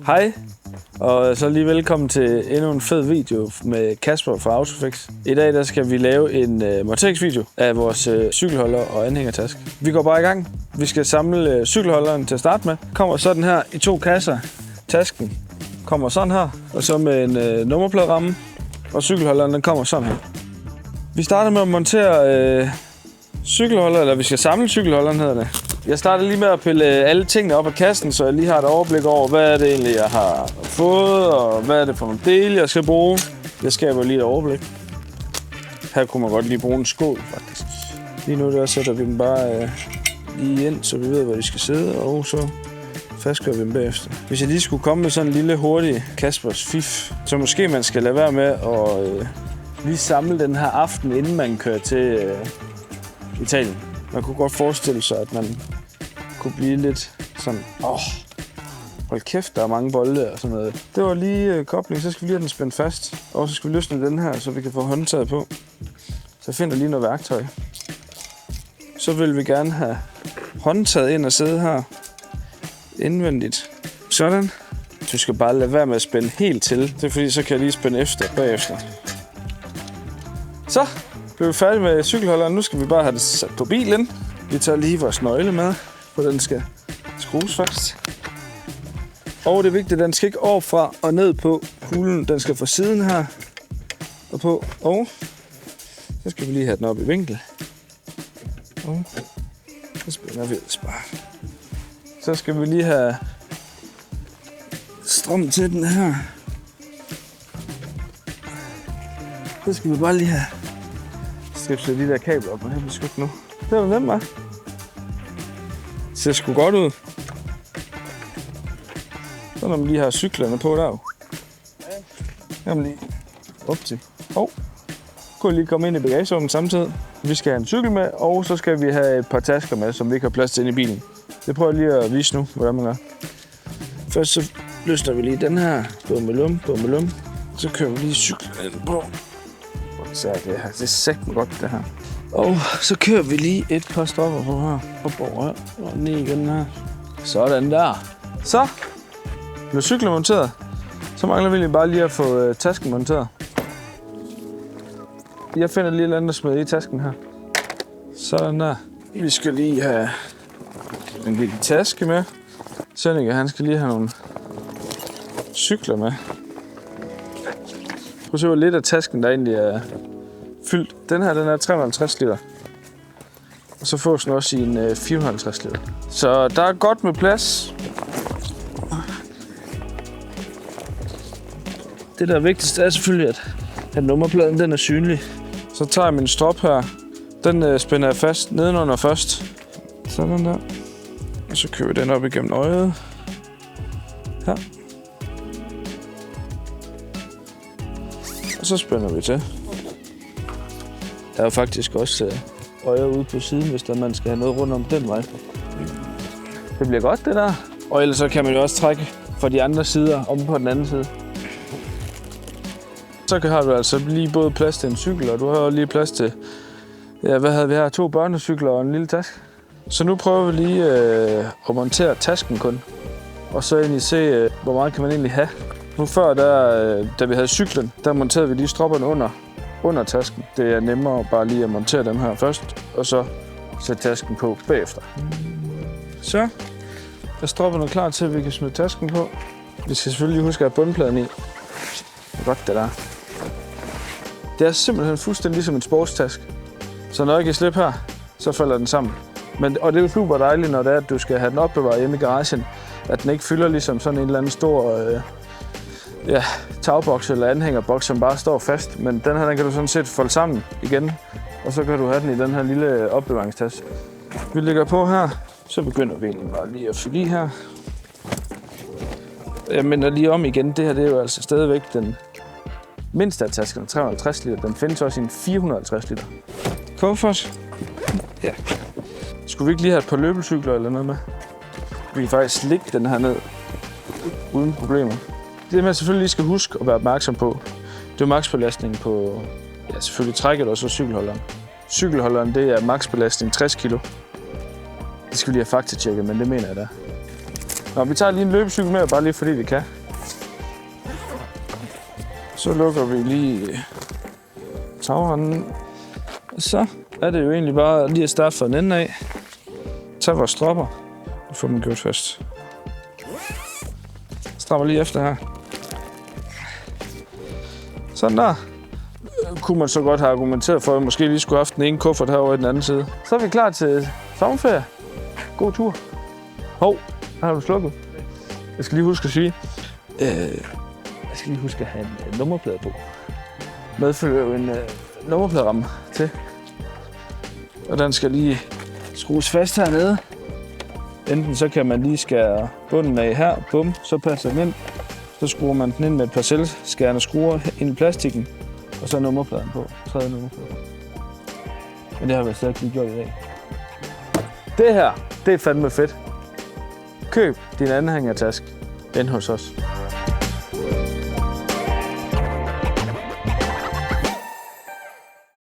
Hej, og så lige velkommen til endnu en fed video med Kasper fra Autofix. I dag der skal vi lave en monteringsvideo af vores cykelholder og anhængertaske. Vi går bare i gang. Vi skal samle cykelholderen til at starte med. Kommer sådan her i 2 kasser. Tasken kommer sådan her, og så med en nummerpladeramme. Og cykelholderen den kommer sådan her. Vi starter med at montere cykelholder, eller vi skal samle cykelholderen, hedder det. Jeg starter lige med at pille alle tingene op af kassen, så jeg lige har et overblik over, hvad er det egentlig, jeg har fået, og hvad er det for nogle dele, jeg skal bruge. Jeg skaber lige et overblik. Her kunne man godt lige bruge en skål, faktisk. Lige nu der sætter vi dem bare lige ind, så vi ved, hvor de skal sidde, og så fastgør vi dem bagefter. Hvis jeg lige skulle komme med sådan en lille hurtig Kaspers fif, så måske man skal lade være med at lige samle den her aften, inden man kører til Italien. Man kunne godt forestille sig, at man kunne blive lidt sådan, hold kæft, der er mange bolde og sådan noget. Det var lige kobling, så skal vi lige have den spændt fast. Og så skal vi løsne den her, så vi kan få håndtaget på. Så jeg finder lige noget værktøj. Så vil vi gerne have håndtaget ind og sidde her indvendigt. Sådan. Du skal bare lade være med at spænde helt til. Det er fordi, så kan jeg lige spænde efter bagefter. Så blev vi færdige med cykelholderen. Nu skal vi bare have det sat på bilen. Vi tager lige vores nøgle med, for den skal skrues fast. Og det er vigtigt, at den skal ikke overfra og ned på hulen. Den skal fra siden her og på. Og så skal vi lige have den op i vinkel. Og så spænder vi ellers bare. Så skal vi lige have strøm til den her. Så skal vi bare lige have stiftet de der kabler op, og det er skudt nu. Det var nemt, hva'? Det ser sgu godt ud. Så når man lige har cyklerne på der. Jamen lige op til. Kunne lige komme ind i bagagerummet samtidig. Vi skal have en cykel med, og så skal vi have et par tasker med, som vi ikke har plads til inde i bilen. Det prøver jeg lige at vise nu, hvordan man gør. Først så løsner vi lige den her. Bum. Så kører vi lige cyklen på. Så det er sækken godt, det her. Og så kører vi lige et par stopper på her. Og ned igen her. Sådan der. Så blev cyklen monteret. Så mangler vi lige bare lige at få tasken monteret. Jeg finder lige et eller andet at smide i tasken her. Sådan der. Vi skal lige have en lille taske med. Sønneke, han skal lige have nogle cykler med. Prøv at se, hvor lidt af tasken, der egentlig er fyldt. Den her, den er 350 liter. Og så fås den også i en 450 liter. Så der er godt med plads. Det, der er vigtigst, er selvfølgelig, at nummerpladen den er synlig. Så tager jeg min strop her. Den spænder jeg fast nedenunder først. Sådan der. Og så kører vi den op igennem øjet. Her. Og så spænder vi til. Der er jo faktisk også øjer ude på siden, hvis man skal have noget rundt om den vej. Det bliver godt, det der. Og ellers så kan man jo også trække fra de andre sider om på den anden side. Så har du altså lige både plads til en cykel, og du har lige plads til, hvad havde vi her? 2 børnecykler og en lille taske. Så nu prøver vi lige at montere tasken kun. Og så egentlig se, hvor meget kan man egentlig have. Nu før, da vi havde cyklen, der monterede vi lige stropperne under tasken. Det er nemmere bare lige at montere dem her først, og så sætte tasken på bagefter. Så er stropperne klar til, at vi kan smide tasken på. Vi skal selvfølgelig huske at have bundpladen i. Det er godt, det der. Det er simpelthen fuldstændig ligesom en sportstask. Så når jeg kan slippe her, så falder den sammen. Og det er super dejligt, når det er, at du skal have den opbevaret hjemme i garagen. At den ikke fylder ligesom sådan en eller anden stor tagboks eller anhængerboks, som bare står fast. Men den her, den kan du sådan set folde sammen igen. Og så kan du have den i den her lille opbevaringstaske. Vi lægger på her. Så begynder vi egentlig bare lige at fylde i her. Jeg minder lige om igen. Det her det er jo altså stadigvæk den mindste af tasken, 350 liter. Den findes også i en 450 liter. Kuffert. Ja. Skulle vi ikke lige have et par løbecykler eller noget med? Vi kan faktisk lægge den her ned uden problemer. Det man selvfølgelig lige skal huske at være opmærksom på, det er maksbelastningen på, selvfølgelig trækket og så cykelholderen. Cykelholderen, det er maksbelastning 60 kg. Det skal vi lige have faktatjekket, men det mener jeg da. Nå, vi tager lige en løbecykel med, bare lige fordi vi kan. Så lukker vi lige tagrenden. Så er det jo egentlig bare lige at starte fra den ende af. Tag vores stropper og få dem gjort fast. Strammer lige efter her. Sådan der. Kunne man så godt have argumenteret for, at vi måske lige skulle have haft den ene kuffert herovre i den anden side. Så er vi klar til sommerferie. God tur. Hov, her har du slukket. Jeg skal lige huske at sige, at have en nummerplade på. Medfølger jo en nummerpladeramme til. Og den skal lige skrues fast hernede. Enten så kan man lige skære bunden af her, bum, så passer den ind. Så skruer man den ind med et par selvskærende skruer ind i plastikken. Og så nummerpladen på. Tredje nummerplade. Men det har vi slet ikke lige gjort i dag. Det her, det er fandme fedt. Køb din anhængertaske inde hos os.